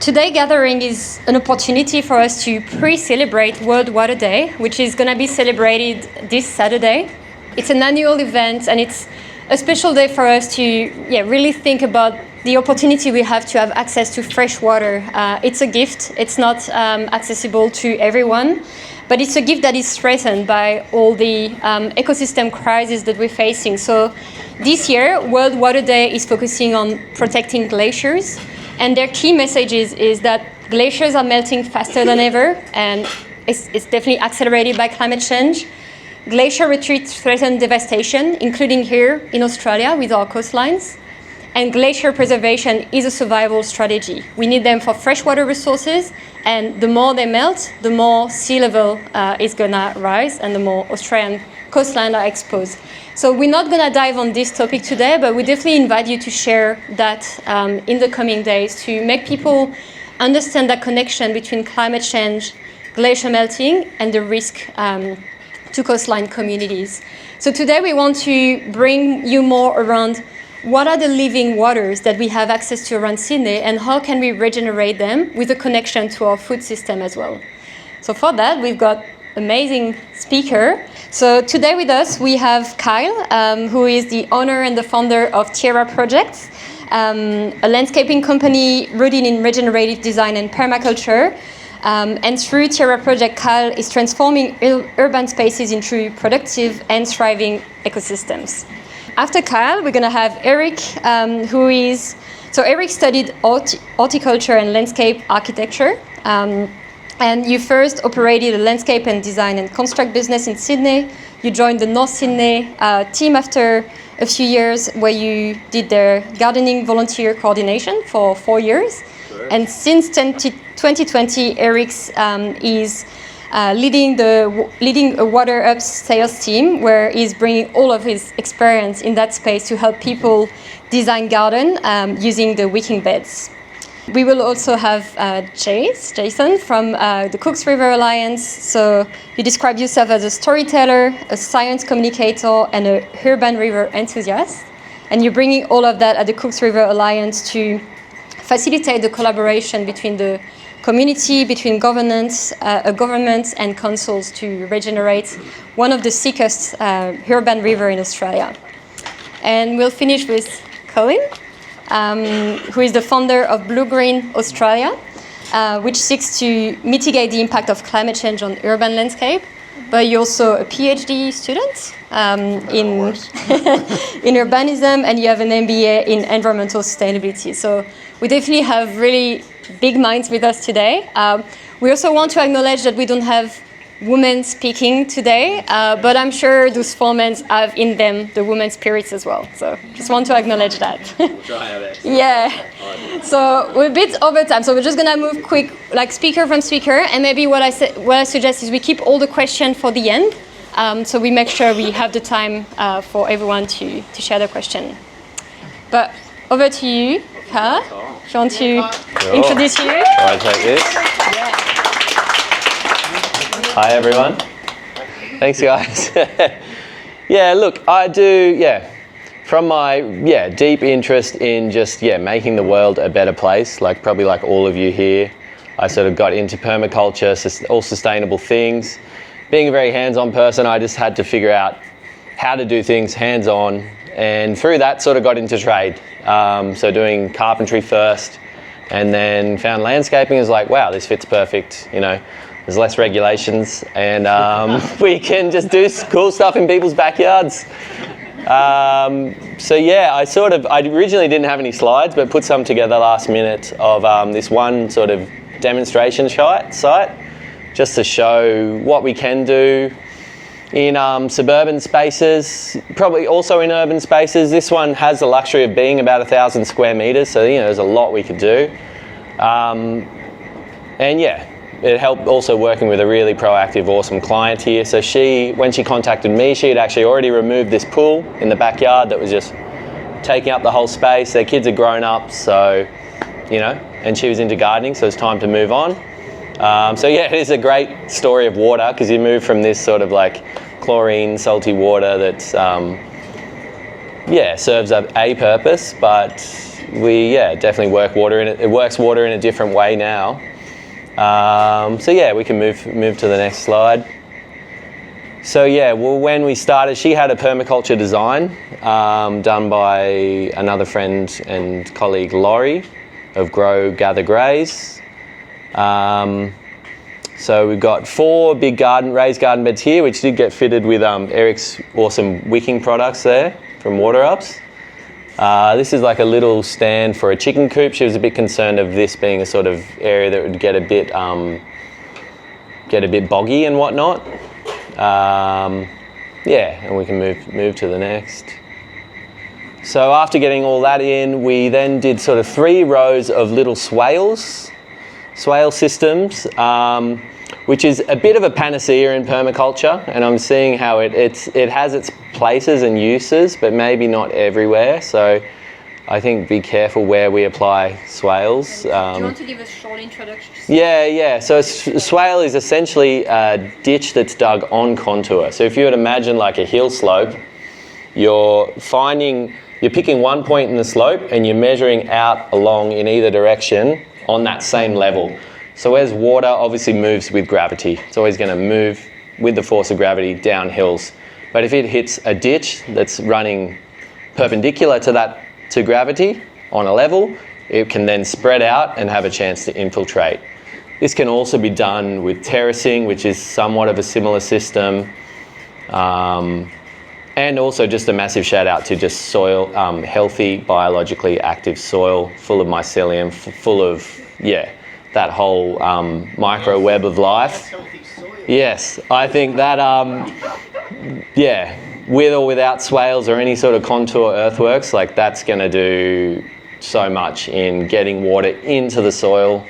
Today gathering is an opportunity for us to pre-celebrate World Water Day, which is going to be celebrated this Saturday. It's an annual event, and it's a special day for us to really think about the opportunity we have to have access to fresh water. It's a gift. It's not accessible to everyone, but it's a gift that is threatened by all the ecosystem crises that we're facing. So this year, World Water Day is focusing on protecting glaciers, and their key message is that glaciers are melting faster than ever, and it's definitely accelerated by climate change. Glacier retreats threaten devastation, including here in Australia with our coastlines. And glacier preservation is a survival strategy. We need them for freshwater resources, and the more they melt, the more sea level is gonna rise, and the more Australian coastline are exposed. So we're not gonna dive on this topic today, but we definitely invite you to share that in the coming days to make people understand that connection between climate change, glacier melting, and the risk to coastline communities. So today we want to bring you more around what are the living waters that we have access to around Sydney, and how can we regenerate them with a connection to our food system as well. So for that, we've got amazing speaker. So today with us, we have Kyle, who is the owner and the founder of Tierra Projects, a landscaping company rooted in regenerative design and permaculture. And through Tierra Project, Kyle is transforming urban spaces into productive and thriving ecosystems. After Kyle, we're going to have Eric, Eric studied horticulture and landscape architecture. And you first operated a landscape and design and construct business in Sydney. You joined the North Sydney team after a few years, where you did their gardening volunteer coordination for 4 years. Correct. And since 2020, Eric is leading a Water Up sales team, where he's bringing all of his experience in that space to help people design garden using the wicking beds. We will also have Jason from the Cooks River Alliance. So you describe yourself as a storyteller, a science communicator, and a urban river enthusiast. And you're bringing all of that at the Cooks River Alliance to facilitate the collaboration between the community, between governments and councils to regenerate one of the sickest urban river in Australia. And we'll finish with Colin, who is the founder of Blue Green Australia, which seeks to mitigate the impact of climate change on urban landscape. But you're also a PhD student in urbanism, and you have an MBA in environmental sustainability. So we definitely have really big minds with us today. We also want to acknowledge that we don't have women speaking today, but I'm sure those formats have in them the women's spirits as well. So just want to acknowledge that. We'll try our best. Yeah. So we're a bit over time, so we're just gonna move quick, like speaker from speaker, and maybe what I suggest is we keep all the questions for the end, so we make sure we have the time for everyone to share their question. But over to you, Kyle. Do you want to introduce you? Shall I take this? Yeah. Hi everyone. Thanks guys. Yeah, look, I do, from my deep interest in just making the world a better place, probably like all of you here, I sort of got into permaculture, all sustainable things. Being a very hands-on person, I just had to figure out how to do things hands-on, and through that sort of got into trade. So doing carpentry first, and then found landscaping. Is like, wow, this fits perfect, There's less regulations, and we can just do cool stuff in people's backyards. I originally didn't have any slides, but put some together last minute of this one sort of demonstration site, just to show what we can do in suburban spaces, probably also in urban spaces. This one has the luxury of being about 1,000 square meters, so there's a lot we could do. It helped also working with a really proactive, awesome client here. So when she contacted me, she had actually already removed this pool in the backyard that was just taking up the whole space. Their kids are grown up, so, and she was into gardening, so it's time to move on. It is a great story of water, because you move from this sort of chlorine, salty water that, serves a purpose, but we definitely work water in it. It works water in a different way now. So yeah, we can move to the next slide. So yeah, well, when we started, she had a permaculture design done by another friend and colleague, Laurie, of Grow, Gather, Graze. So we've got 4 big raised garden beds here, which did get fitted with Eric's awesome wicking products there from Water Ups. This is like a little stand for a chicken coop. She was a bit concerned of this being a sort of area that would get a bit boggy and whatnot. Yeah, and we can move to the next. So after getting all that in, we then did sort of 3 rows of little swale systems, which is a bit of a panacea in permaculture, and I'm seeing how it has its places and uses, but maybe not everywhere. So I think be careful where we apply swales. Do you want to give a short introduction? Yeah. So a swale is essentially a ditch that's dug on contour. So if you would imagine like a hill slope, you're picking one point in the slope and you're measuring out along in either direction on that same level. So as water obviously moves with gravity, it's always going to move with the force of gravity down hills. But if it hits a ditch that's running perpendicular to gravity on a level, it can then spread out and have a chance to infiltrate. This can also be done with terracing, which is somewhat of a similar system. And also just a massive shout out to just soil, healthy, biologically active soil, full of mycelium, full of, that whole micro web of life. Yes, I think that, with or without swales or any sort of contour earthworks, like that's going to do so much in getting water into the soil.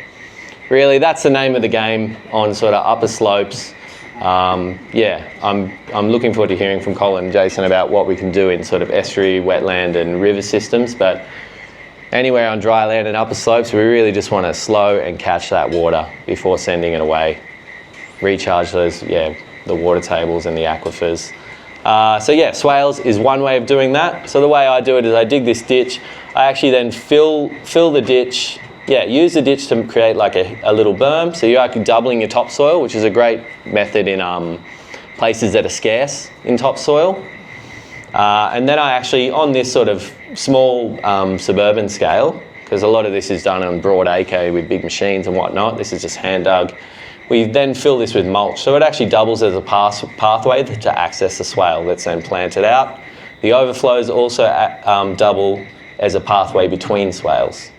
Really, that's the name of the game on sort of upper slopes. I'm looking forward to hearing from Colin and Jason about what we can do in sort of estuary, wetland and river systems, but anywhere on dry land and upper slopes, we really just want to slow and catch that water before sending it away. Recharge those, the water tables and the aquifers. Swales is one way of doing that. So the way I do it is I dig this ditch, I actually then fill the ditch, use the ditch to create like a little berm. So you're actually doubling your topsoil, which is a great method in places that are scarce in topsoil. And then I actually, on this sort of small suburban scale, because a lot of this is done on broad acre with big machines and whatnot, this is just hand dug, we then fill this with mulch. So it actually doubles as a pathway to access the swale that's then planted out. The overflows also double as a pathway between swales.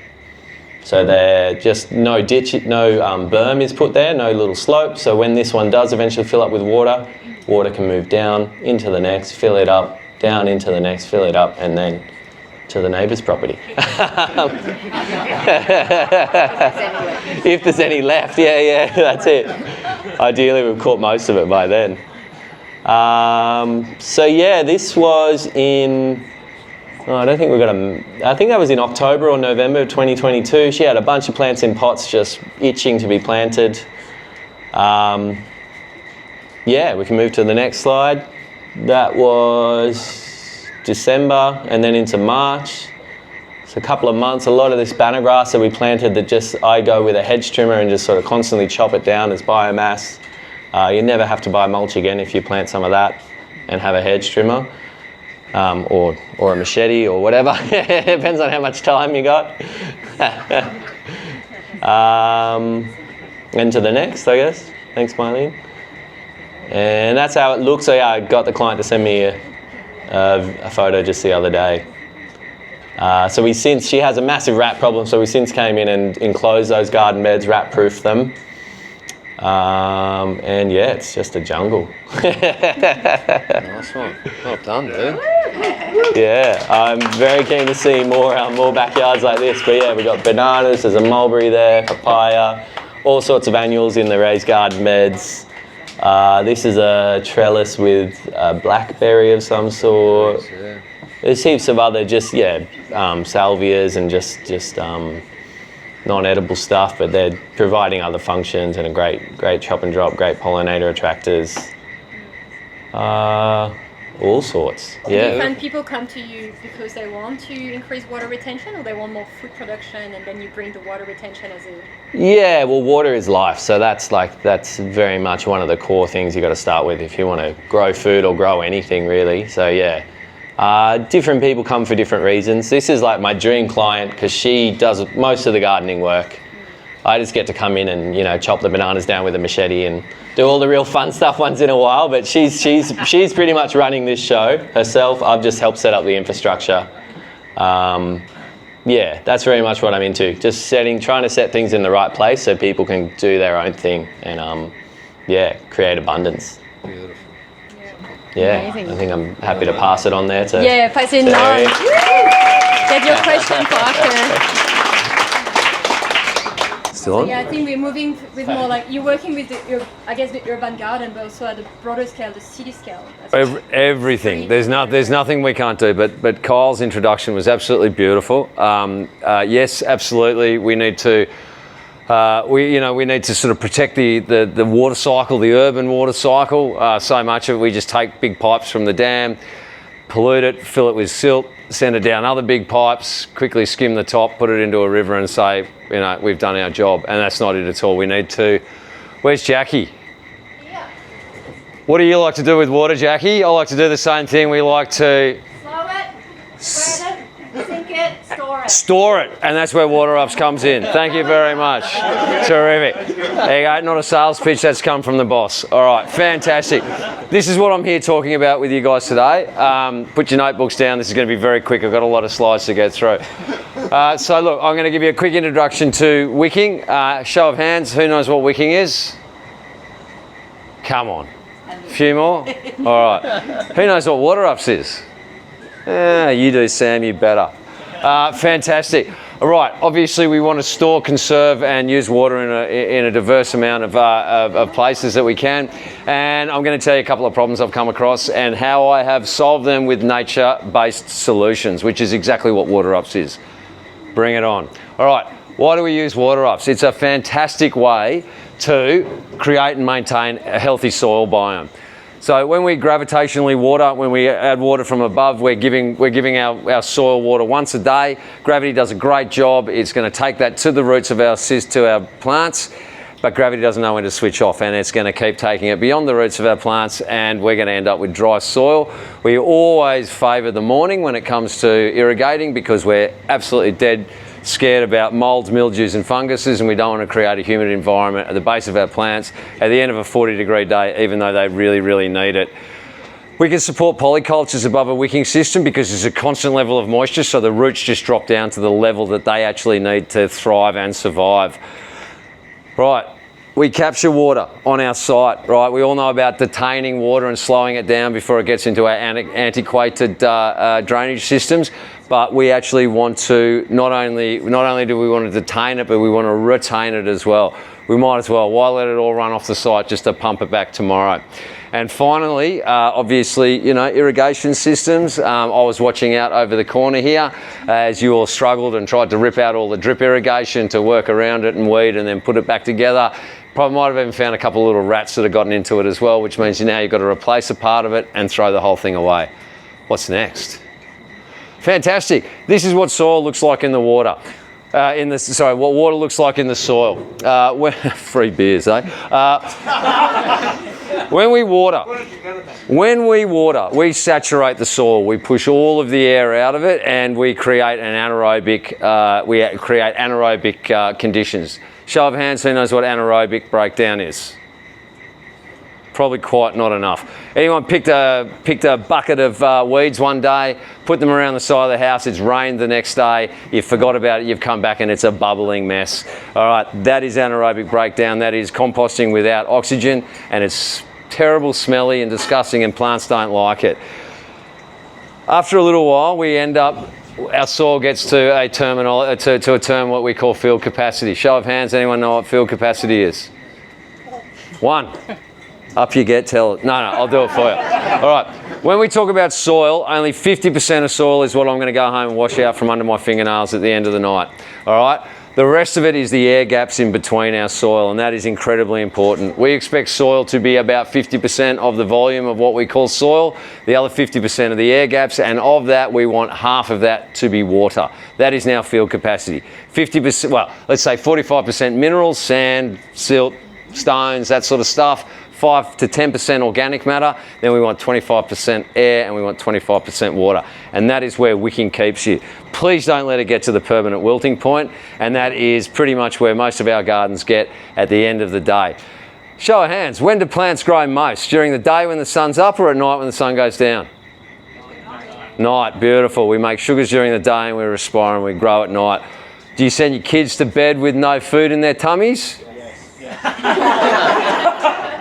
So they're just no ditch, no berm is put there, no little slope. So when this one does eventually fill up with water, water can move down into the next, fill it up, down into the next, fill it up, and then to the neighbour's property. If there's any left, that's it. Ideally, we've caught most of it by then. This was in, I think that was in October or November of 2022. She had a bunch of plants in pots just itching to be planted. We can move to the next slide. That was December and then into March. So a couple of months, a lot of this banner grass that we planted that I go with a hedge trimmer and just sort of constantly chop it down as biomass. You never have to buy mulch again if you plant some of that and have a hedge trimmer or a machete or whatever. It depends on how much time you got. And to the next, I guess. Thanks, Mylene. And that's how it looks. So I got the client to send me a photo just the other day. She has a massive rat problem, so we since came in and enclosed those garden beds, rat-proofed them. It's just a jungle. Nice one. Well done, dude. Yeah, I'm very keen to see more backyards like this. But we've got bananas, there's a mulberry there, papaya, all sorts of annuals in the raised garden beds. This is a trellis with a blackberry of some sort. Nice, yeah. There's heaps of other salvias and just non-edible stuff, but they're providing other functions and a great chop and drop, great pollinator attractors. all sorts. Yeah. Different people come to you because they want to increase water retention, or they want more food production, and then you bring the water retention as a... Yeah, well, water is life, so that's very much one of the core things you got to start with if you want to grow food or grow anything really. So yeah, different people come for different reasons. This is like my dream client because she does most of the gardening work. I just get to come in and, you know, chop the bananas down with a machete and do all the real fun stuff once in a while. But she's pretty much running this show herself. I've just helped set up the infrastructure. Yeah, that's very much what I'm into. Just trying to set things in the right place so people can do their own thing and yeah, create abundance. Beautiful. Yeah, Amazing. I think I'm happy to pass it on there to. Yeah, pass it on. Get your question for after. Still on? Yeah, I think we're moving with more like you're working with the urban garden, but also at the broader scale, the city scale. Everything. There's nothing we can't do. But Kyle's introduction was absolutely beautiful. Yes, absolutely. We need to. We need to sort of protect the water cycle, the urban water cycle. So much of it, we just take big pipes from the dam, pollute it, fill it with silt, send it down other big pipes, quickly skim the top, put it into a river and say, you know, we've done our job. And that's not it at all. We need to... Where's Jackie? Yeah. What do you like to do with water, Jackie? I like to do the same thing. We like to... Slow it, spread it, sink it, store it. Store it, and that's where Water Ups comes in. Thank you very much. Terrific. There you go, not a sales pitch, that's come from the boss. All right, fantastic. This is what I'm here talking about with you guys today. Put your notebooks down, this is going to be very quick. I've got a lot of slides to get through. So look, I'm going to give you a quick introduction to wicking. Show of hands, who knows what wicking is? Come on. A few more? All right. Who knows what Water Ups is? You do, Sam, you better. Fantastic. All right, obviously we want to store, conserve and use water in a diverse amount of places that we can. And I'm going to tell you a couple of problems I've come across and how I have solved them with nature-based solutions, which is exactly what Water Ups is. Bring it on. All right, why do we use Water Ups? It's a fantastic way to create and maintain a healthy soil biome. So when we gravitationally water, when we add water from above, we're giving our soil water once a day. Gravity does a great job. It's going to take that to the roots of our plants, but gravity doesn't know when to switch off, and it's going to keep taking it beyond the roots of our plants, and we're going to end up with dry soil. We always favour the morning when it comes to irrigating because we're absolutely dead scared about molds, mildews and funguses, and we don't want to create a humid environment at the base of our plants at the end of a 40-degree day, even though they really, really need it. We can support polycultures above a wicking system because there's a constant level of moisture, so the roots just drop down to the level that they actually need to thrive and survive. Right, we capture water on our site, right? We all know about detaining water and slowing it down before it gets into our antiquated drainage systems. But we actually want to, not only do we want to detain it, but we want to retain it as well. We might as well, why let it all run off the site just to pump it back tomorrow? And finally, obviously, you know, irrigation systems. I was watching out over the corner here as you all struggled and tried to rip out all the drip irrigation to work around it and weed and then put it back together. Probably might have even found a couple of little rats that have gotten into it as well, which means now you've got to replace a part of it and throw the whole thing away. What's next? Fantastic. This is what soil looks like in the water. What water looks like in the soil. Free beers, eh? When we water, we saturate the soil. We push all of the air out of it, and we create anaerobic conditions. Show of hands, who knows what anaerobic breakdown is? Probably quite not enough. Anyone picked a bucket of weeds one day, put them around the side of the house, it's rained the next day, you forgot about it, you've come back and it's a bubbling mess. All right, that is anaerobic breakdown. That is composting without oxygen, and it's terrible, smelly and disgusting, and plants don't like it. After a little while, we end up, our soil gets to a term what we call field capacity. Show of hands, anyone know what field capacity is? One. Up you get, tell it. No, I'll do it for you. All right, when we talk about soil, only 50% of soil is what I'm going to go home and wash out from under my fingernails at the end of the night. All right, The rest of it is the air gaps in between our soil, and that is incredibly important. We expect soil to be about 50% of the volume of what we call soil, the other 50% of the air gaps, and of that we want half of that to be water. That is now field capacity. 50%, well, let's say 45% minerals, sand, silt, stones, that sort of stuff. 5 to 10% organic matter, then we want 25% air, and we want 25% water. And that is where wicking keeps you. Please don't let it get to the permanent wilting point, and that is pretty much where most of our gardens get at the end of the day. Show of hands, when do plants grow most? During the day when the sun's up, or at night when the sun goes down? Night, beautiful. We make sugars during the day and we respire and we grow at night. Do you send your kids to bed with no food in their tummies?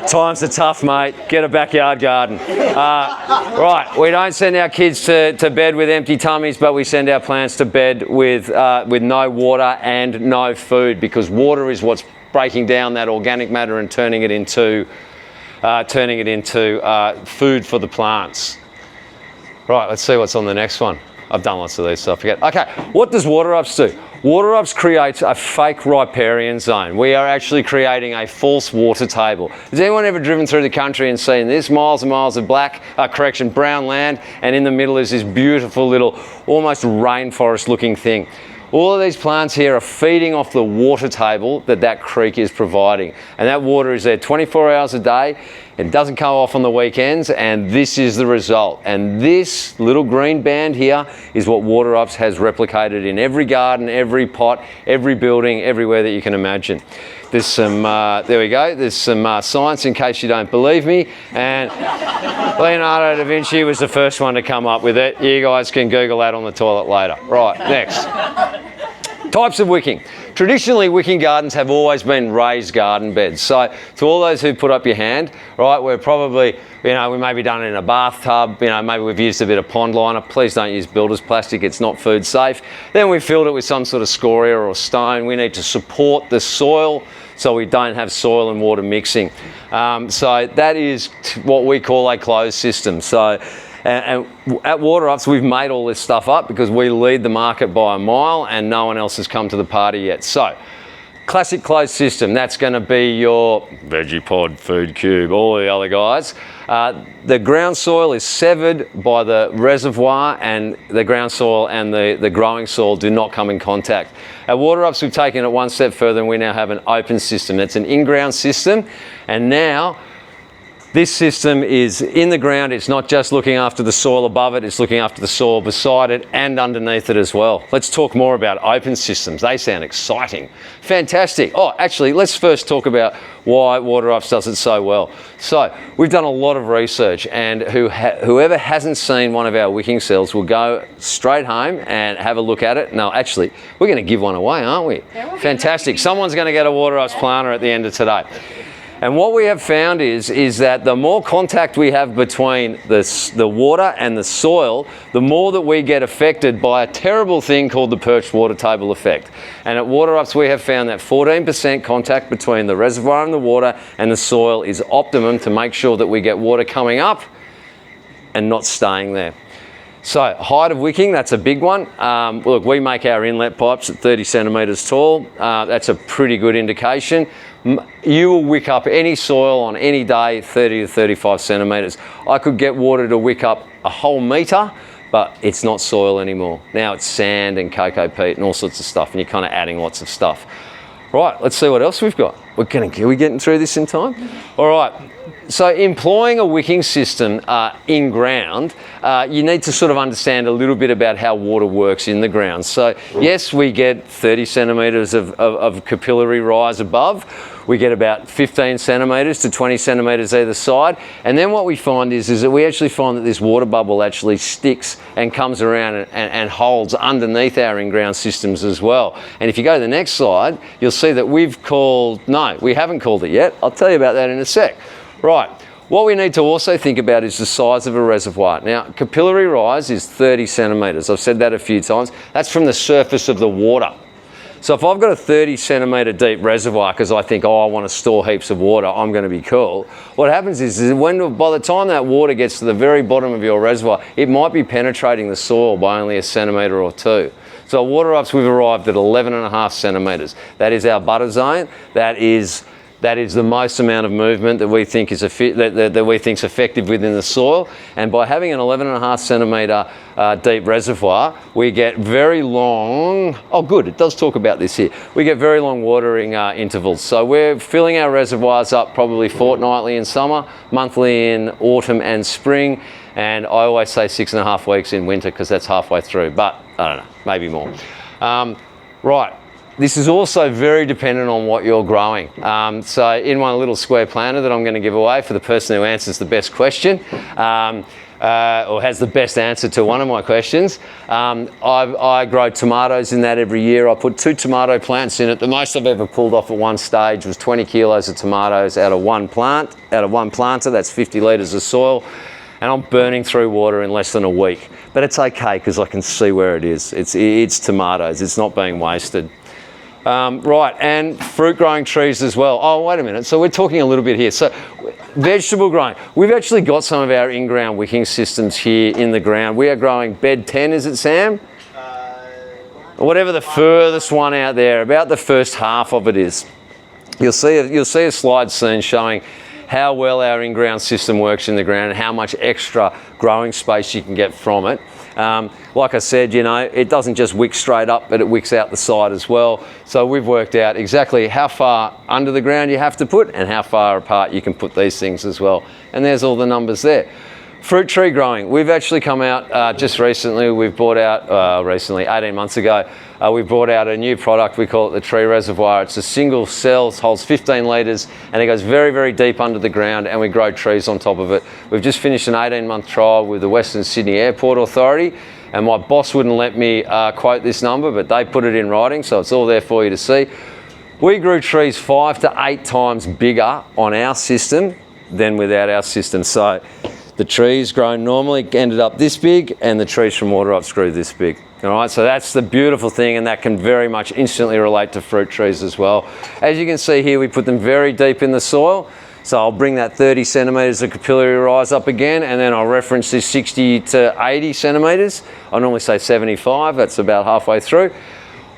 Times are tough, mate. Get a backyard garden. Right, we don't send our kids to bed with empty tummies, but we send our plants to bed with no water and no food, because water is what's breaking down that organic matter and turning it into food for the plants. Right, let's see what's on the next one. I've done lots of these, so I forget. Okay, what does water ups do? Water ups creates a fake riparian zone. We are actually creating a false water table. Has anyone ever driven through the country and seen this? Miles and miles of brown land, and in the middle is this beautiful little, almost rainforest looking thing. All of these plants here are feeding off the water table that creek is providing. And that water is there 24 hours a day. It doesn't come off on the weekends, and this is the result. And this little green band here is what Water Ups has replicated in every garden, every pot, every building, everywhere that you can imagine. There's some, there we go, there's some science in case you don't believe me. And Leonardo da Vinci was the first one to come up with it. You guys can Google that on the toilet later. Right, next. Types of wicking. Traditionally, wicking gardens have always been raised garden beds. So to all those who put up your hand, right, we're probably, we may be done in a bathtub, maybe we've used a bit of pond liner. Please don't use builder's plastic, it's not food safe. Then we filled it with some sort of scoria or stone. We need to support the soil so we don't have soil and water mixing. So that is what we call a closed system. So, and at Water Ups, we've made all this stuff up because we lead the market by a mile and no one else has come to the party yet. So, classic closed system, that's going to be your Veggie-Pod, Food Cube, all the other guys. The ground soil is severed by the reservoir, and the ground soil and the growing soil do not come in contact. At Water Ups, we've taken it one step further and we now have an open system. It's an in-ground system, and now this system is in the ground. It's not just looking after the soil above it, it's looking after the soil beside it and underneath it as well. Let's talk more about open systems. They sound exciting. Fantastic. Oh, actually, let's first talk about why Water Ups does it so well. So, we've done a lot of research, and whoever hasn't seen one of our wicking cells will go straight home and have a look at it. No, actually, we're going to give one away, aren't we? Fantastic. Someone's going to get a Water Ups planter at the end of today. And what we have found is that the more contact we have between the water and the soil, the more that we get affected by a terrible thing called the perched water table effect. And at Water Ups, we have found that 14% contact between the reservoir and the water and the soil is optimum to make sure that we get water coming up and not staying there. So, height of wicking, that's a big one. Look, we make our inlet pipes at 30 centimetres tall. That's a pretty good indication. You will wick up any soil on any day 30 to 35 centimetres. I could get water to wick up a whole metre, but it's not soil anymore. Now it's sand and cocoa peat and all sorts of stuff, and you're kind of adding lots of stuff. Right, let's see what else we've got. Are we getting through this in time? All right. So employing a wicking system in ground, you need to sort of understand a little bit about how water works in the ground. So yes, we get 30 centimetres of capillary rise above. We get about 15 centimetres to 20 centimetres either side. And then what we find is that we actually find that this water bubble actually sticks and comes around and holds underneath our in-ground systems as well. And if you go to the next slide, you'll see that we haven't called it yet. I'll tell you about that in a sec. Right, what we need to also think about is the size of a reservoir. Now, capillary rise is 30 centimetres. I've said that a few times. That's from the surface of the water. So if I've got a 30 centimetre deep reservoir because I think, I want to store heaps of water, I'm going to be cool. What happens is by the time that water gets to the very bottom of your reservoir, it might be penetrating the soil by only a centimetre or two. So water ups, we've arrived at 11.5 centimetres. That is our butter zone. That is the most amount of movement that we think is effective within the soil. And by having an 11.5 centimetre deep reservoir, we get very long, oh good, it does talk about this here. We get very long watering intervals. So we're filling our reservoirs up probably fortnightly in summer, monthly in autumn and spring, and I always say 6.5 weeks in winter because that's halfway through, but I don't know, maybe more. Right. This is also very dependent on what you're growing. So in my little square planter that I'm going to give away for the person who answers the best question, or has the best answer to one of my questions, I grow tomatoes in that every year. I put 2 tomato plants in it. The most I've ever pulled off at one stage was 20 kilos of tomatoes out of one planter. That's 50 litres of soil. And I'm burning through water in less than a week. But it's okay because I can see where it is. It's tomatoes. It's not being wasted. Right, and fruit growing trees as well. Oh, wait a minute. So we're talking a little bit here. So vegetable growing. We've actually got some of our in-ground wicking systems here in the ground. We are growing bed 10, is it, Sam? Whatever the furthest one out there, about the first half of it is. You'll see a slide soon showing how well our in-ground system works in the ground and how much extra growing space you can get from it. Like I said, you know, it doesn't just wick straight up, but it wicks out the side as well. So we've worked out exactly how far under the ground you have to put and how far apart you can put these things as well. And there's all the numbers there. Fruit tree growing. We've actually come out just recently. We've brought out, 18 months ago, we brought out a new product. We call it the tree reservoir. It's a single cell, holds 15 litres, and it goes very, very deep under the ground, and we grow trees on top of it. We've just finished an 18-month trial with the Western Sydney Airport Authority, and my boss wouldn't let me quote this number, but they put it in writing, so it's all there for you to see. We grew trees 5 to 8 times bigger on our system than without our system. So the trees grown normally ended up this big, and the trees from water ups grew this big. All right, so that's the beautiful thing, and that can very much instantly relate to fruit trees as well. As you can see here, we put them very deep in the soil. So I'll bring that 30 centimetres of capillary rise up again, and then I'll reference this 60 to 80 centimetres. I normally say 75, that's about halfway through.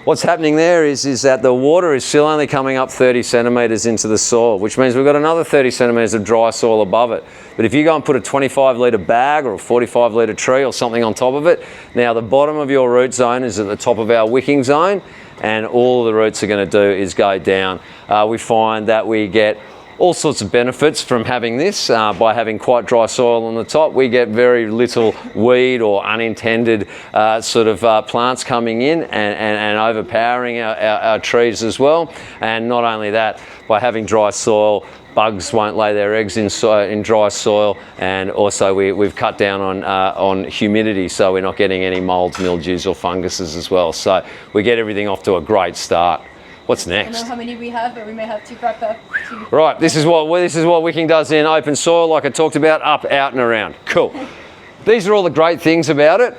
What's happening there is that the water is still only coming up 30 centimetres into the soil, which means we've got another 30 centimetres of dry soil above it. But if you go and put a 25 litre bag or a 45 litre tree or something on top of it, now the bottom of your root zone is at the top of our wicking zone, and all the roots are going to do is go down. We find that we get all sorts of benefits from having this. By having quite dry soil on the top, we get very little weed or unintended plants coming in and overpowering our trees as well. And not only that, by having dry soil, bugs won't lay their eggs in dry soil, and also we've cut down on humidity, so we're not getting any molds, mildews or funguses as well. So we get everything off to a great start. What's next? I don't know how many we have, but we may have to wrap up. Right, this is what wicking does in open soil, like I talked about, up, out and around. Cool. These are all the great things about it.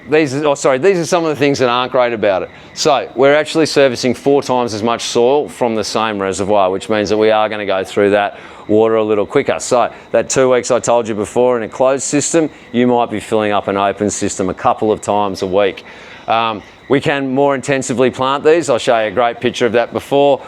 These are some of the things that aren't great about it. So we're actually servicing 4 times as much soil from the same reservoir, which means that we are going to go through that water a little quicker. So that 2 weeks I told you before in a closed system, you might be filling up an open system a couple of times a week. We can more intensively plant these. I'll show you a great picture of that before.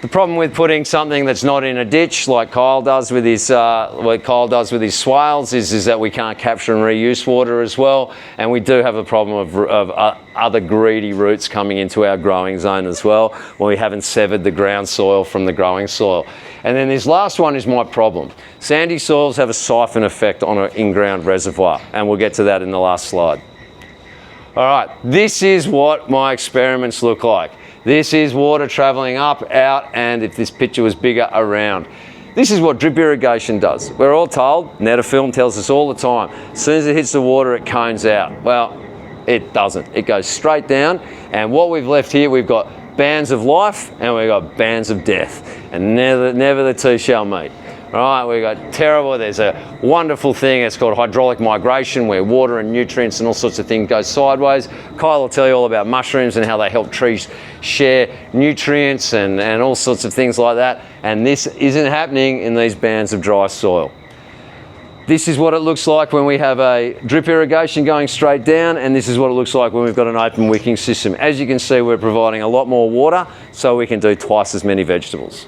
The problem with putting something that's not in a ditch, like Kyle does with his swales, is that we can't capture and reuse water as well, and we do have a problem of other greedy roots coming into our growing zone as well when we haven't severed the ground soil from the growing soil. And then this last one is my problem. Sandy soils have a siphon effect on an in-ground reservoir, and we'll get to that in the last slide. All right, this is what my experiments look like. This is water travelling up, out, and if this picture was bigger, around. This is what drip irrigation does. We're all told, Netafilm tells us all the time, as soon as it hits the water, it cones out. Well, it doesn't. It goes straight down, and what we've left here, we've got bands of life and we've got bands of death, and never the two shall meet. Right, we've got terrible, there's a wonderful thing, it's called hydraulic migration, where water and nutrients and all sorts of things go sideways. Kyle will tell you all about mushrooms and how they help trees share nutrients and all sorts of things like that. And this isn't happening in these bands of dry soil. This is what it looks like when we have a drip irrigation going straight down, and this is what it looks like when we've got an open wicking system. As you can see, we're providing a lot more water so we can do twice as many vegetables.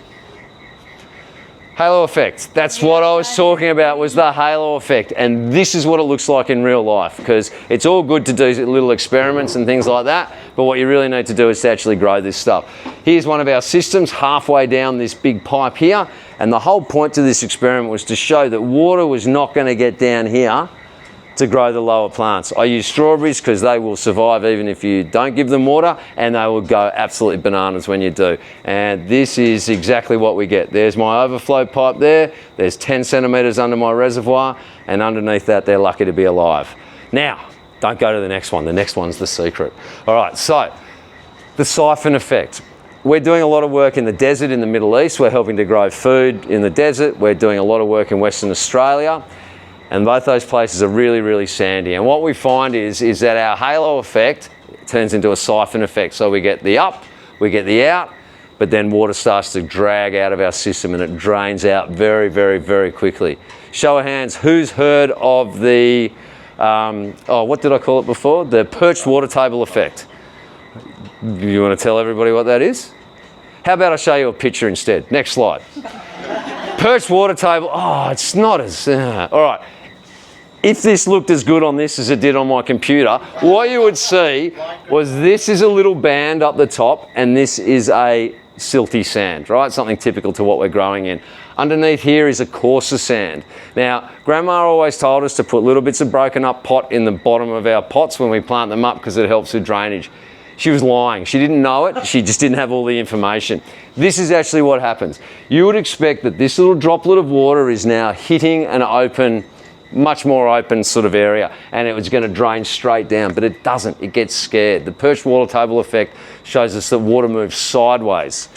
Halo effect. That's what I was talking about, was the halo effect. And this is what it looks like in real life, because it's all good to do little experiments and things like that, but what you really need to do is to actually grow this stuff. Here's one of our systems halfway down this big pipe here, and the whole point to this experiment was to show that water was not going to get down here to grow the lower plants. I use strawberries because they will survive even if you don't give them water, and they will go absolutely bananas when you do. And this is exactly what we get. There's my overflow pipe there. There's 10 centimetres under my reservoir, and underneath that they're lucky to be alive. Now, don't go to the next one. The next one's the secret. All right, so the siphon effect. We're doing a lot of work in the desert in the Middle East. We're helping to grow food in the desert. We're doing a lot of work in Western Australia. And both those places are really, really sandy. And what we find is that our halo effect turns into a siphon effect. So we get the up, we get the out, but then water starts to drag out of our system and it drains out very, very, very quickly. Show of hands, who's heard of the, what did I call it before? The perched water table effect. You want to tell everybody what that is? How about I show you a picture instead? Next slide. Perched water table, it's not as, all right. If this looked as good on this as it did on my computer, what you would see was this is a little band up the top and this is a silty sand, right? Something typical to what we're growing in. Underneath here is a coarser sand. Now, Grandma always told us to put little bits of broken up pot in the bottom of our pots when we plant them up because it helps with drainage. She was lying. She didn't know it. She just didn't have all the information. This is actually what happens. You would expect that this little droplet of water is now hitting an open, much more open sort of area, and it was going to drain straight down, but it doesn't. It gets scared. The perched water table effect shows us that water moves sideways.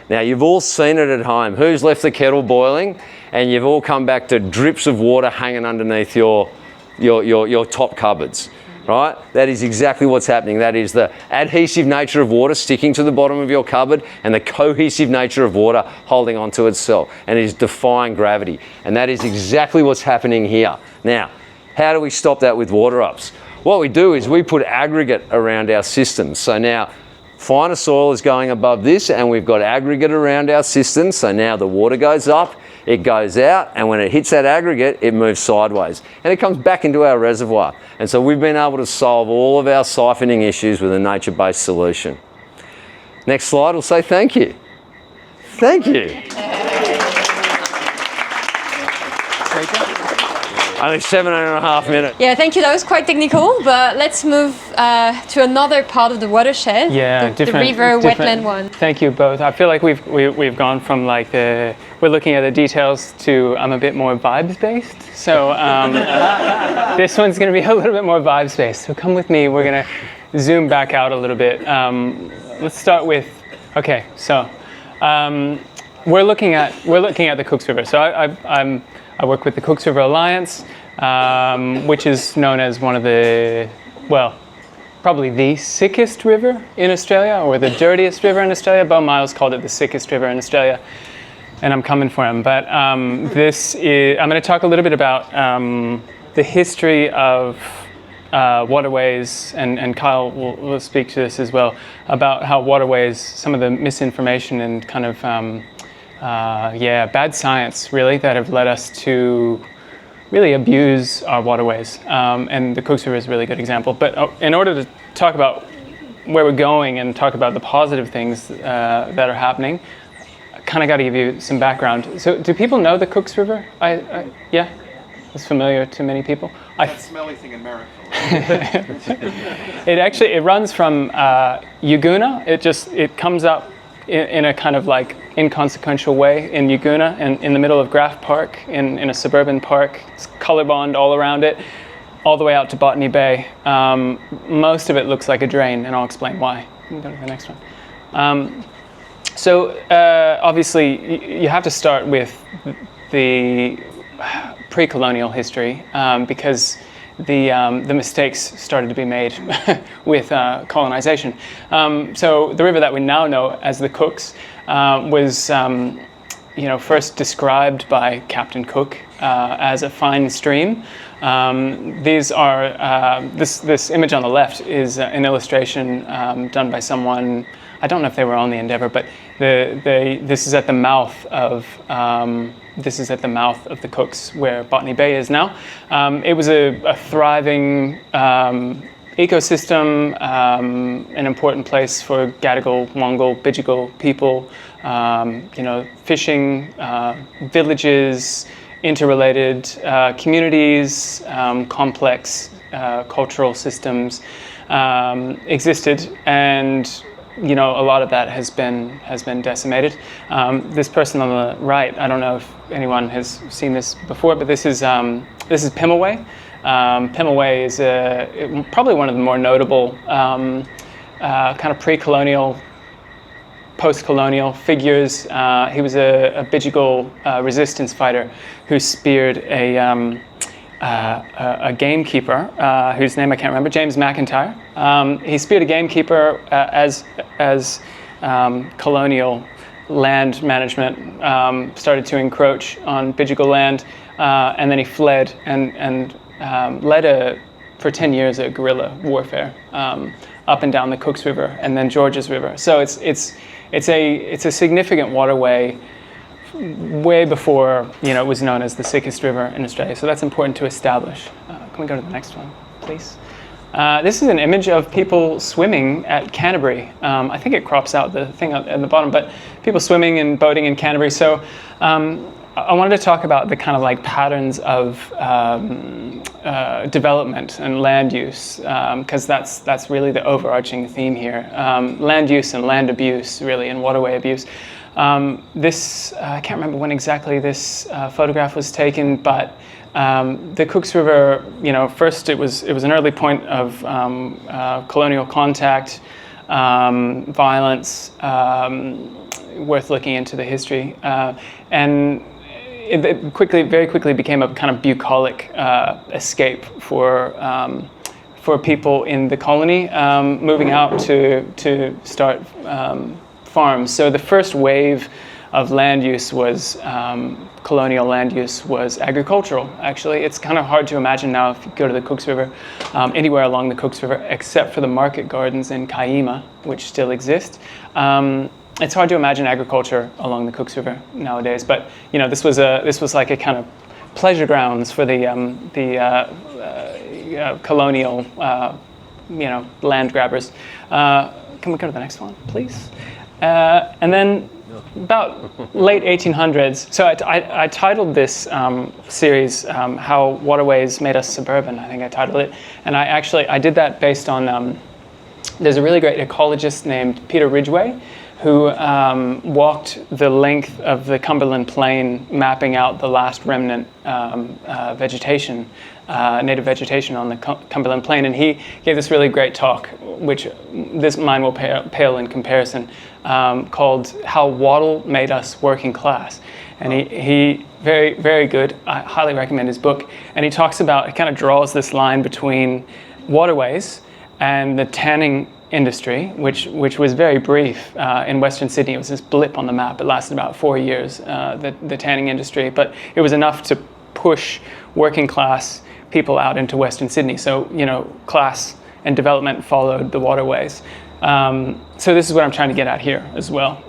Now, you've all seen it at home. Who's left the kettle boiling and you've all come back to drips of water hanging underneath your top cupboards? Right? That is exactly what's happening. That is the adhesive nature of water sticking to the bottom of your cupboard and the cohesive nature of water holding onto itself, and it is defying gravity. And that is exactly what's happening here. Now, how do we stop that with water ups? What we do is we put aggregate around our system. So now finer soil is going above this and we've got aggregate around our system. So now the water goes up, it goes out, and when it hits that aggregate, it moves sideways and it comes back into our reservoir. And so we've been able to solve all of our siphoning issues with a nature-based solution. Next slide will say thank you. Thank you. Only 7.5 minutes. Yeah, thank you. That was quite technical, but let's move to another part of the watershed. Yeah, the river wetland one. Thank you both. I feel like we've gone from like we're looking at the details to I'm a bit more vibes based. So this one's going to be a little bit more vibes based. So come with me. We're going to zoom back out a little bit. Let's start with So we're looking at the Cooks River. So I work with the Cooks River Alliance, which is known as one of the, probably the sickest river in Australia, or the dirtiest river in Australia. Bo Miles called it the sickest river in Australia, and I'm coming for him. But I'm going to talk a little bit about the history of waterways, and Kyle will speak to this as well, about how waterways, some of the misinformation and kind of bad science really that have led us to really abuse our waterways, and the Cooks River is a really good example. But in order to talk about where we're going and talk about the positive things that are happening, I kind of got to give you some background. So do people know the Cooks River? Yeah, it's familiar to many people. That smelly thing in America. It runs from Yaguna. It comes up in a kind of like inconsequential way in Yaguna, and in the middle of Graff Park, in a suburban park. It's color bond all around it, all the way out to Botany Bay. Most of it looks like a drain, and I'll explain why. You can go to the next one. Obviously, you have to start with the pre-colonial history, because the mistakes started to be made with colonization. So the river that we now know as the Cooks was, first described by Captain Cook as a fine stream. These are this image on the left is an illustration done by someone. I don't know if they were on the Endeavour, but this is at the mouth of the Cooks, where Botany Bay is now. It was a thriving ecosystem, an important place for Gadigal, Wongal, Bidjigal people. Fishing, villages, interrelated communities, complex cultural systems existed, and a lot of that has been decimated. This person on the right, I don't know if anyone has seen this before, but this is Pimaway. Pimaway is probably one of the more notable kind of pre-colonial, post-colonial figures. He was a Bidjigal resistance fighter who speared a gamekeeper whose name I can't remember, James McIntyre. He speared a gamekeeper as colonial land management started to encroach on Bidjigal land, and then he fled and led for 10 years a guerrilla warfare up and down the Cooks River and then Georges River. So it's a significant waterway way before it was known as the sickest river in Australia. So that's important to establish. Can we go to the next one, please? This is an image of people swimming at Canterbury. I think it crops out the thing at the bottom, but people swimming and boating in Canterbury. So I wanted to talk about the kind of like patterns of development and land use, because that's really the overarching theme here. Land use and land abuse, really, and waterway abuse. I can't remember when exactly this photograph was taken, but the Cooks River, first it was an early point of colonial contact, violence, worth looking into the history, and it very quickly became a kind of bucolic escape for people in the colony moving out to start farms. So the first wave of land use was colonial land use was agricultural. Actually, it's kind of hard to imagine now if you go to the Cooks River, anywhere along the Cooks River, except for the market gardens in Kaima, which still exist. It's hard to imagine agriculture along the Cooks River nowadays. But this was like a kind of pleasure grounds for the colonial land grabbers. Can we go to the next one, please? And then about late 1800s, so I titled this series How Waterways Made Us Suburban, I think I titled it. And I did that based on, there's a really great ecologist named Peter Ridgway who walked the length of the Cumberland Plain, mapping out the last remnant vegetation, native vegetation on the Cumberland Plain. And he gave this really great talk, which mine will pale in comparison, called How Wattle Made Us Working Class. And he very, very good. I highly recommend his book. And he talks about, it kind of draws this line between waterways and the tanning industry, which was very brief in Western Sydney. It was this blip on the map. It lasted about 4 years, the tanning industry, but it was enough to push working class people out into Western Sydney. So, class and development followed the waterways. So this is what I'm trying to get at here as well,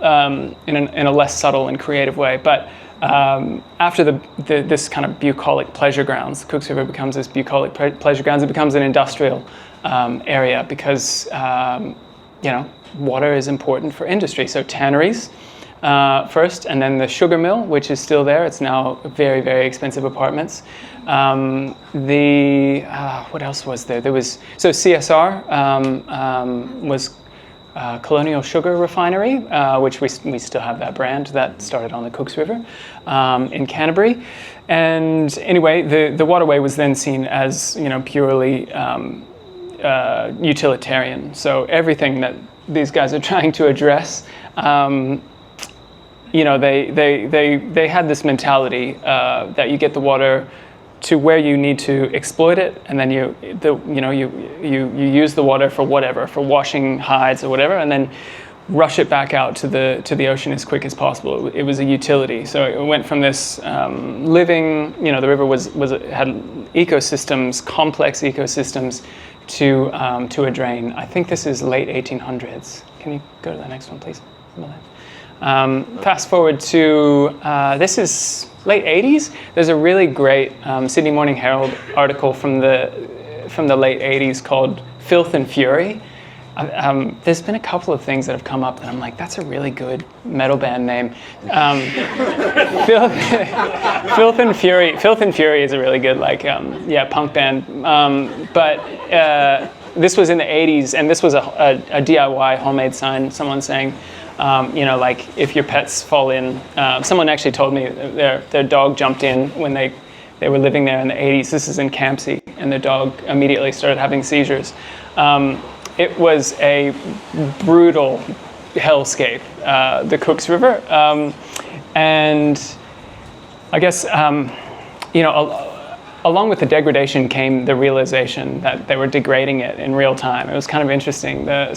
in a less subtle and creative way. But after this kind of bucolic pleasure grounds, Cooks River becomes this bucolic pleasure grounds. It becomes an industrial area because water is important for industry. So tanneries first, and then the sugar mill, which is still there. It's now very, very expensive apartments. What else was there? So CSR was Colonial Sugar Refinery, which we still have that brand that started on the Cooks River in Canterbury. And anyway, the waterway was then seen as purely utilitarian. So everything that these guys are trying to address, they had this mentality that you get the water to where you need to exploit it, and then you use the water for whatever, for washing hides or whatever, and then rush it back out to the ocean as quick as possible. It was a utility. So it went from this living, the river had ecosystems, complex ecosystems, to a drain. I think this is late 1800s. Can you go to the next one, please? Fast forward to this is late 80s. There's a really great Sydney Morning Herald article from the late 80s called "Filth and Fury." There's been a couple of things that have come up that I'm like, that's a really good metal band name. Filth and Fury. Filth and Fury is a really good punk band. But this was in the 80s, and this was a DIY homemade sign. Someone saying, if your pets fall in. Someone actually told me their dog jumped in when they were living there in the 80s. This is in Campsie, and their dog immediately started having seizures. It was a brutal hellscape, the Cooks River, and I guess along with the degradation came the realization that they were degrading it in real time. It was kind of interesting. By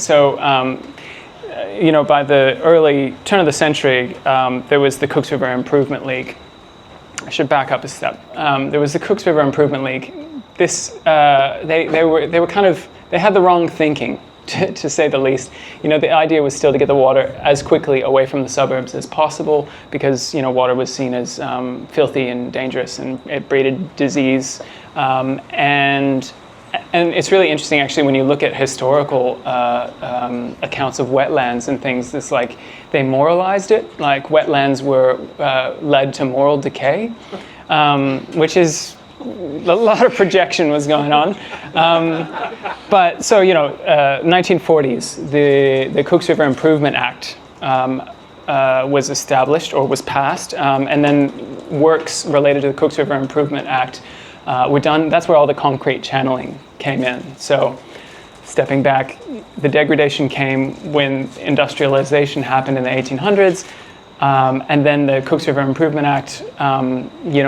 the early turn of the century, there was the Cooks River Improvement League. I should back up a step. There was the Cooks River Improvement League. This they had the wrong thinking, to say the least. The idea was still to get the water as quickly away from the suburbs as possible, because water was seen as filthy and dangerous, and it breeded disease. And it's really interesting, actually, when you look at historical accounts of wetlands and things. It's like they moralized it, like wetlands were led to moral decay, which is a lot of projection was going on. But so, 1940s, the Cooks River Improvement Act was established or was passed, and then works related to the Cooks River Improvement Act were done. That's where all the concrete channeling came in. So stepping back, the degradation came when industrialization happened in the 1800s. And then the Cooks River Improvement Act,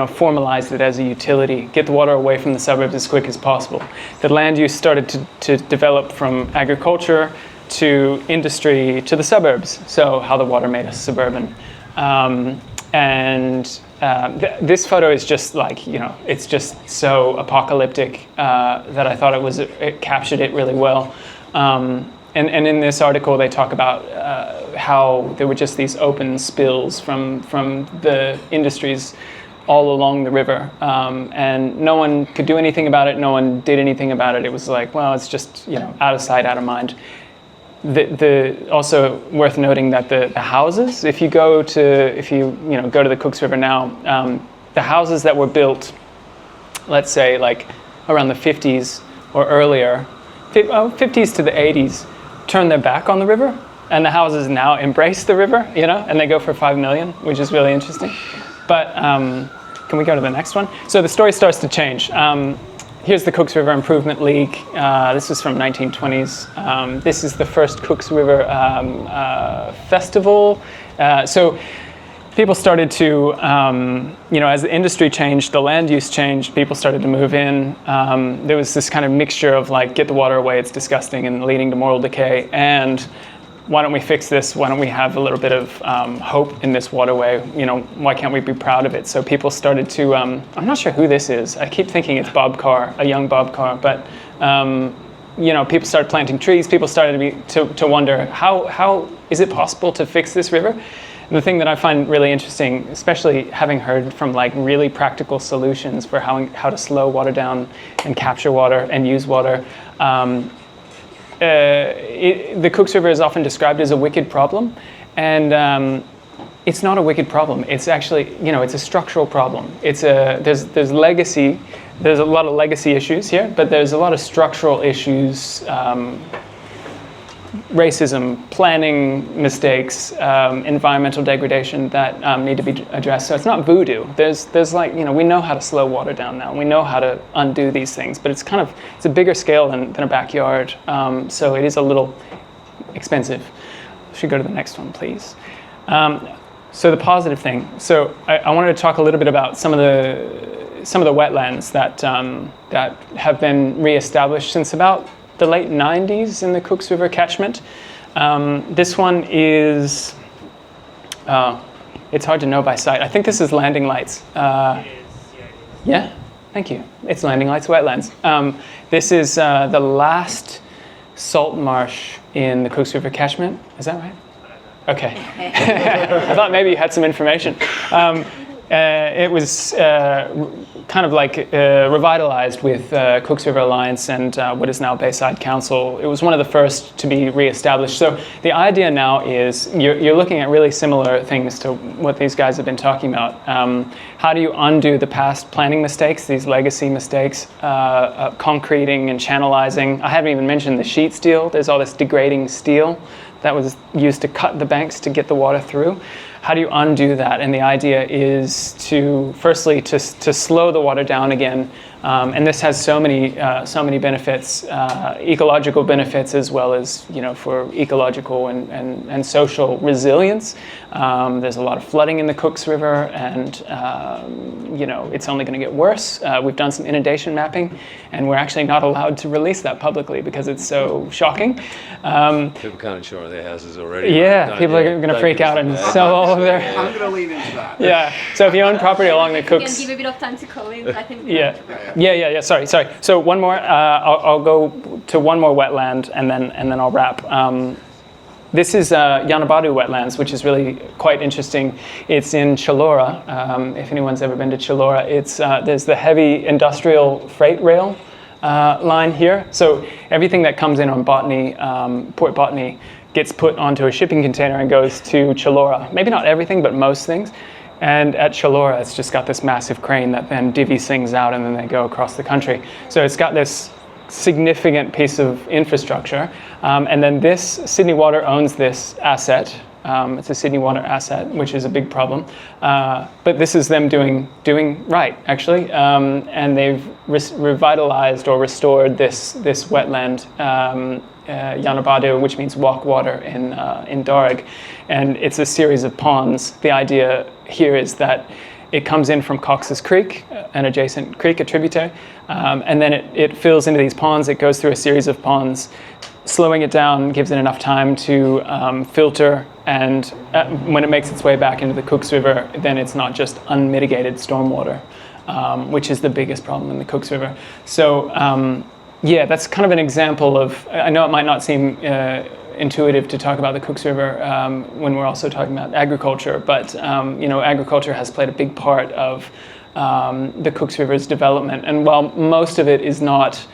formalized it as a utility, get the water away from the suburbs as quick as possible. The land use started to develop from agriculture to industry to the suburbs, so how the water made us suburban. This photo is just it's just so apocalyptic that I thought it captured it really well. And in this article, they talk about how there were just these open spills from the industries all along the river, and no one could do anything about it. No one did anything about it. It was like, well, it's just out of sight, out of mind. Also worth noting that the houses, if you go to the Cooks River now, the houses that were built, let's say like around the 50s or earlier, 50s to the 80s. Turn their back on the river, and the houses now embrace the river, and they go for $5 million, which is really interesting. But can we go to the next one? So the story starts to change. Here's the Cooks River Improvement League. This is from 1920s. This is the first Cooks River festival. So people started to, as the industry changed, the land use changed, people started to move in. There was this kind of mixture of get the water away, it's disgusting, and leading to moral decay. And why don't we fix this? Why don't we have a little bit of hope in this waterway? Why can't we be proud of it? So people started to, I'm not sure who this is. I keep thinking it's Bob Carr, a young Bob Carr, but people started planting trees. People started to wonder, how is it possible to fix this river? And the thing that I find really interesting, especially having heard from really practical solutions for how to slow water down and capture water and use water, the Cooks River is often described as a wicked problem, and it's not a wicked problem. It's actually, it's a structural problem. There's legacy. There's a lot of legacy issues here, but there's a lot of structural issues. Racism, planning mistakes, environmental degradation that need to be addressed. So it's not voodoo. There's we know how to slow water down now. We know how to undo these things, but it's a bigger scale than a backyard. So it is a little expensive. Should go to the next one, please. So the positive thing. So I wanted to talk a little bit about some of the wetlands that have been reestablished since about the late 90s in the Cooks River catchment. This one is, it's hard to know by sight. I think this is landing lights. Yeah, thank you. It's landing lights wetlands. This is the last salt marsh in the Cooks River catchment. Is that right? Okay. I thought maybe you had some information. It was kind of like revitalized with Cooks River Alliance and what is now Bayside Council. It was one of the first to be reestablished. So the idea now is you're looking at really similar things to what these guys have been talking about. How do you undo the past planning mistakes, these legacy mistakes, concreting and channelizing? I haven't even mentioned the sheet steel. There's all this degrading steel that was used to cut the banks to get the water through. How do you undo that? And the idea is to, firstly, to slow the water down again. And this has so many benefits, ecological benefits, as well as, for ecological and social resilience. There's a lot of flooding in the Cooks River, and it's only going to get worse. We've done some inundation mapping, and we're actually not allowed to release that publicly because it's so shocking. People can't insure their houses already. Yeah, right? people are going to freak out and sell all of their. I'm going to leave into that. Yeah. So if you own property along the Cooks. You can give a bit of time to call in. I think. Yeah. Sorry. So one more. I'll go to one more wetland and then I'll wrap. This is Yanabadu wetlands, which is really quite interesting. It's in Chilora. If anyone's ever been to Chilora, it's there's the heavy industrial freight rail line here. So everything that comes in on Botany, Port Botany, gets put onto a shipping container and goes to Chilora. Maybe not everything, but most things. And at Chilora, it's just got this massive crane that then divvies things out, and then they go across the country. So it's got this significant piece of infrastructure. And then this, Sydney Water owns this asset. It's a Sydney Water asset, which is a big problem. But this is them doing right, actually. And they've revitalized or restored this wetland, Yanabadu, which means walk water in Darug. And it's a series of ponds. The idea here is that it comes in from Cox's Creek, an adjacent creek, a tributary, and then it fills into these ponds. It goes through a series of ponds. Slowing it down gives it enough time to filter, and when it makes its way back into the Cooks River, then it's not just unmitigated stormwater, which is the biggest problem in the Cooks River. So that's kind of an example of, I know it might not seem intuitive to talk about the Cooks River when we're also talking about agriculture, but agriculture has played a big part of the Cooks River's development. And while most of it is not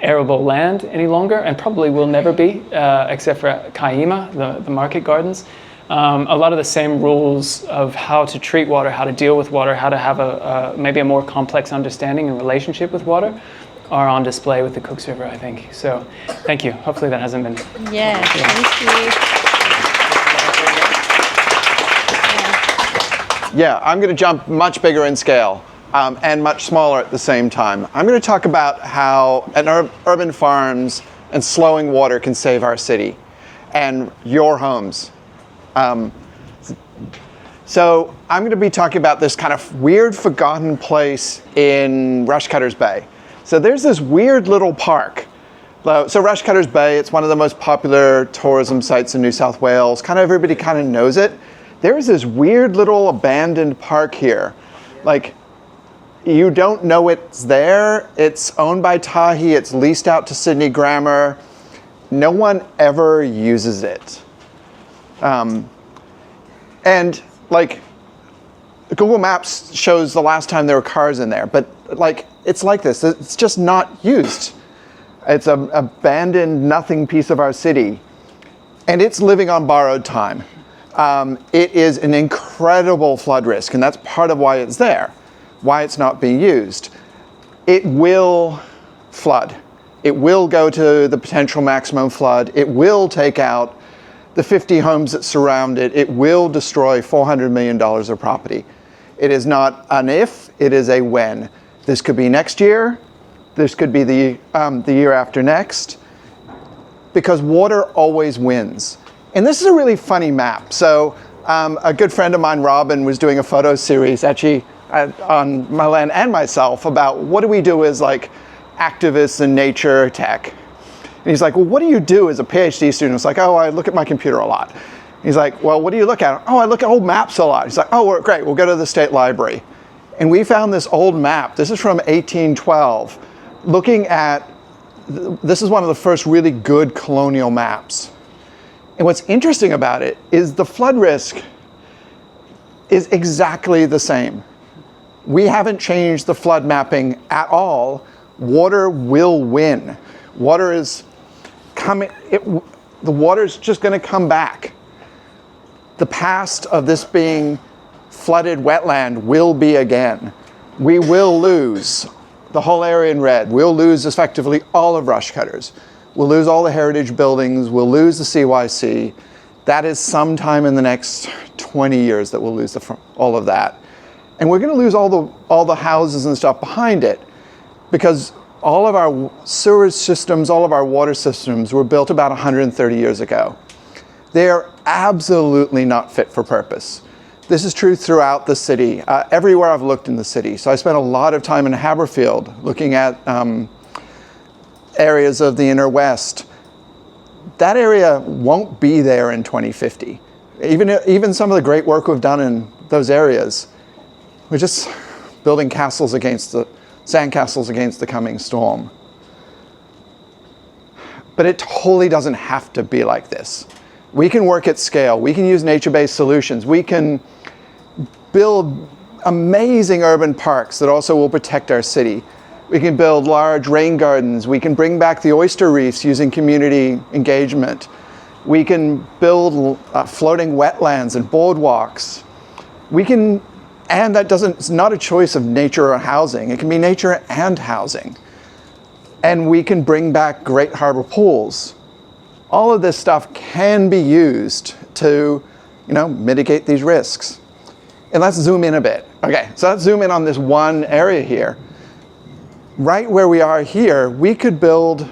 arable land any longer, and probably will never be, except for Kaima, the market gardens, a lot of the same rules of how to treat water, how to deal with water, how to have maybe a more complex understanding and relationship with water are on display with the Cooks River, I think. So thank you. Hopefully that hasn't been... Thank you. Yeah, I'm going to jump much bigger in scale and much smaller at the same time. I'm going to talk about how urban farms and slowing water can save our city and your homes. So I'm going to be talking about this kind of weird forgotten place in Rushcutters Bay. So there's this weird little park. So Rushcutters Bay, it's one of the most popular tourism sites in New South Wales. Everybody kind of knows it. There is this weird little abandoned park here. Like, you don't know it's there. It's owned by Tahi. It's leased out to Sydney Grammar. No one ever uses it. And like, Google Maps shows the last time there were cars in there, but like, it's like this. It's just not used. It's an abandoned nothing piece of our city, and it's living on borrowed time. It is an incredible flood risk, and that's part of why it's there, why it's not being used. It will flood. It will go to the potential maximum flood. It will take out the 50 homes that surround it. It will destroy $400 million of property. It is not an if, it is a when. This could be next year. This could be the year after next, because water always wins. And this is a really funny map. So a good friend of mine, Robin, was doing a photo series actually on my land and myself about what do we do as like activists in nature tech. And he's like, well, what do you do as a PhD student? It's like, oh, I look at my computer a lot. He's like, well, what do you look at? Oh, I look at old maps a lot. He's like, oh, great, we'll go to the state library. And we found this old map. This is from 1812, looking at, this is one of the first really good colonial maps. And what's interesting about it is the flood risk is exactly the same. We haven't changed the flood mapping at all. Water will win. Water is coming, the water's just going to come back. The past of this being flooded wetland will be again. We will lose the whole area in red. We'll lose effectively all of Rushcutters. We'll lose all the heritage buildings. We'll lose the CYC. That is sometime in the next 20 years that we'll lose all of that. And we're going to lose all the houses and stuff behind it, because all of our sewage systems, all of our water systems were built about 130 years ago. They are absolutely not fit for purpose. This is true throughout the city, everywhere I've looked in the city. So I spent a lot of time in Haberfield looking at areas of the inner west. That area won't be there in 2050. Even some of the great work we've done in those areas, we're just building sandcastles against the coming storm. But it totally doesn't have to be like this. We can work at scale. We can use nature-based solutions. We can build amazing urban parks that also will protect our city. We can build large rain gardens. We can bring back the oyster reefs using community engagement. We can build floating wetlands and boardwalks. And it's not a choice of nature or housing. It can be nature and housing. And we can bring back great harbor pools. All of this stuff can be used to, mitigate these risks. And let's zoom in a bit. Okay, so let's zoom in on this one area here. Right where we are here, we could build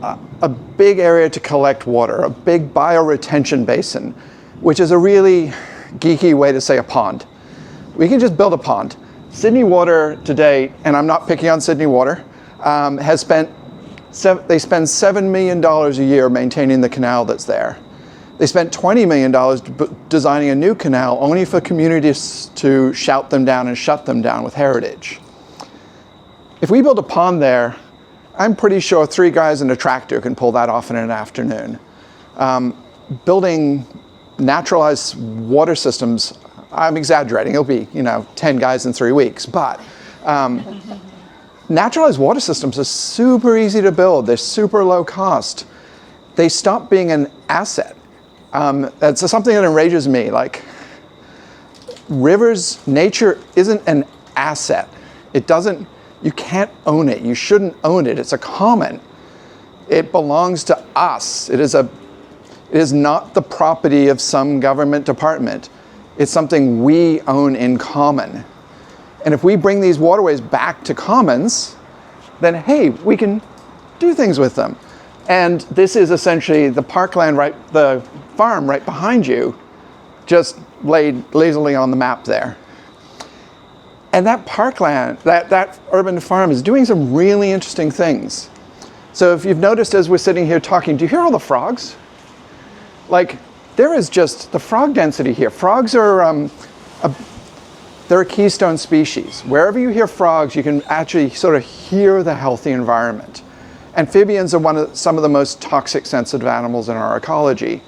a big area to collect water, a big bioretention basin, which is a really geeky way to say a pond. We can just build a pond. Sydney Water to date, and I'm not picking on Sydney Water, they spend $7 million a year maintaining the canal that's there. They spent $20 million designing a new canal only for communities to shout them down and shut them down with heritage. If we build a pond there, I'm pretty sure 3 guys in a tractor can pull that off in an afternoon. Building naturalized water systems, I'm exaggerating, it'll be 10 guys in 3 weeks, but naturalized water systems are super easy to build. They're super low cost. They stop being an asset. That's something that enrages me. Like, rivers, nature isn't an asset. You can't own it. You shouldn't own it. It's a common. It belongs to us. It is not the property of some government department. It's something we own in common. And if we bring these waterways back to commons, then hey, we can do things with them. And this is essentially the parkland, the farm right behind you, just laid lazily on the map there. And that parkland, that urban farm is doing some really interesting things. So if you've noticed as we're sitting here talking, do you hear all the frogs? Like, there is just the frog density here. Frogs are they're a keystone species. Wherever you hear frogs, you can actually sort of hear the healthy environment. Amphibians are some of the most toxic sensitive animals in our ecology.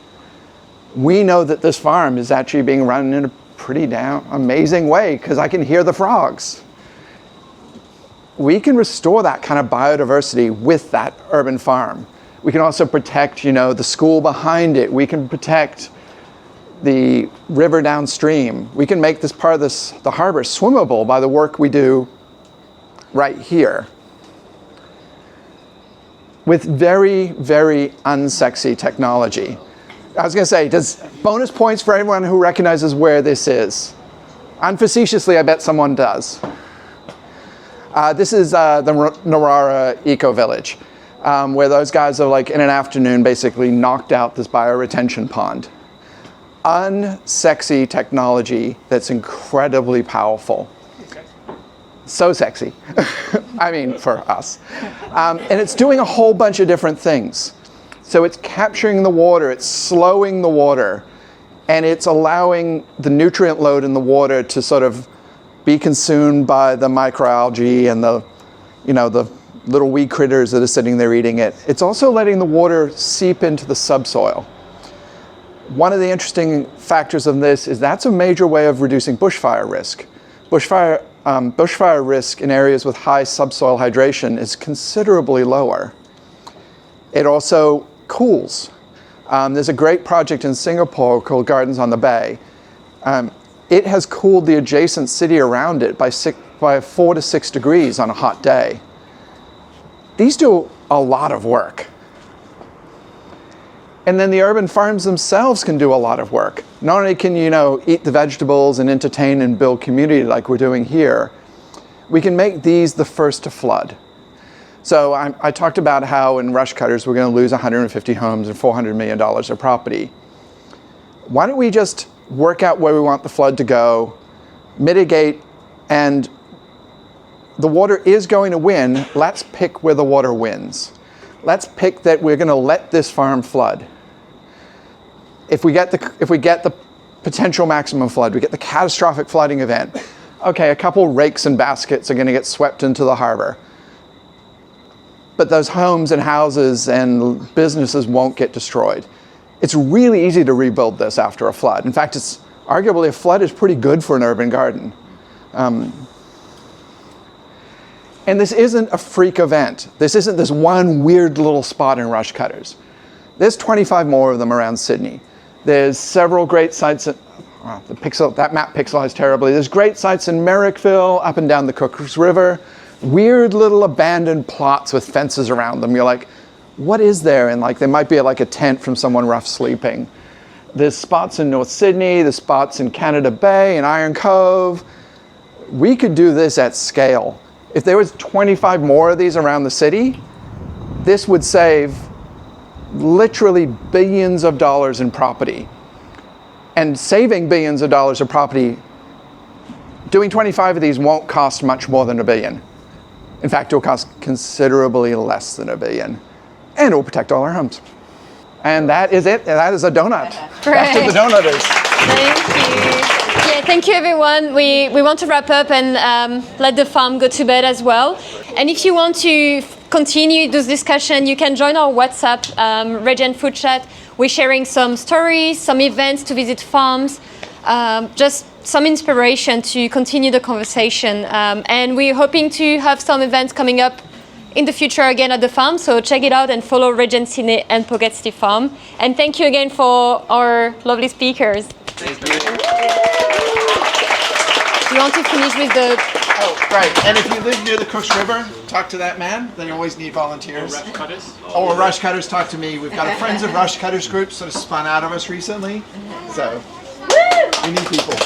We know that this farm is actually being run in a pretty damn amazing way because I can hear the frogs. We can restore that kind of biodiversity with that urban farm. We can also protect, the school behind it. We can protect the river downstream. We can make this part of the harbor swimmable by the work we do right here. With very, very unsexy technology. I was going to say, does bonus points for everyone who recognizes where this is? Unfacetiously, I bet someone does. This is the Narara Eco Village, where those guys are in an afternoon basically knocked out this bioretention pond. Unsexy technology that's incredibly powerful. So sexy. I mean, for us. And it's doing a whole bunch of different things. So it's capturing the water, it's slowing the water, and it's allowing the nutrient load in the water to sort of be consumed by the microalgae and the, the little wee critters that are sitting there eating it. It's also letting the water seep into the subsoil. One of the interesting factors of this is that's a major way of reducing bushfire risk. Bushfire risk in areas with high subsoil hydration is considerably lower. It also cools. There's a great project in Singapore called Gardens on the Bay. It has cooled the adjacent city around it by 4 to 6 degrees on a hot day. These do a lot of work. And then the urban farms themselves can do a lot of work. Not only can you, eat the vegetables and entertain and build community like we're doing here, we can make these the first to flood. So I talked about how in Rush Cutters we're going to lose 150 homes and $400 million of property. Why don't we just work out where we want the flood to go, mitigate, and the water is going to win. Let's pick where the water wins. Let's pick that we're going to let this farm flood. If we get the potential maximum flood, we get the catastrophic flooding event, okay, a couple rakes and baskets are going to get swept into the harbor. But those homes and houses and businesses won't get destroyed. It's really easy to rebuild this after a flood. In fact, it's arguably a flood is pretty good for an urban garden. And this isn't a freak event. This isn't this one weird little spot in Rush Cutters. There's 25 more of them around Sydney. There's several great sites that map pixelized terribly. There's great sites in Merrickville, up and down the Cook's River. Weird little abandoned plots with fences around them. You're like, what is there? And there might be a tent from someone rough sleeping. There's spots in North Sydney, there's spots in Canada Bay and Iron Cove. We could do this at scale. If there was 25 more of these around the city, this would save literally billions of dollars in property. And saving billions of dollars of property, doing 25 of these won't cost much more than $1 billion. In fact, it'll cost considerably less than $1 billion. And it'll protect all our homes. And that is it. That is a donut. Back to the donuters. Thank you. Yeah, thank you everyone. We want to wrap up and let the farm go to bed as well. And if you want to continue this discussion, you can join our WhatsApp, Regen Food Chat. We're sharing some stories, some events to visit farms, just some inspiration to continue the conversation. And we're hoping to have some events coming up in the future again at the farm. So check it out and follow Regen Sydney and Pocket City Farm. And thank you again for our lovely speakers. Thank you. You want to finish with the... Oh, right. And if you live near the Cooks River, talk to that man. They always need volunteers. Rush Cutters? Or Rush Cutters, talk to me. We've got a Friends of Rush Cutters group sort of spun out of us recently. So, we need people.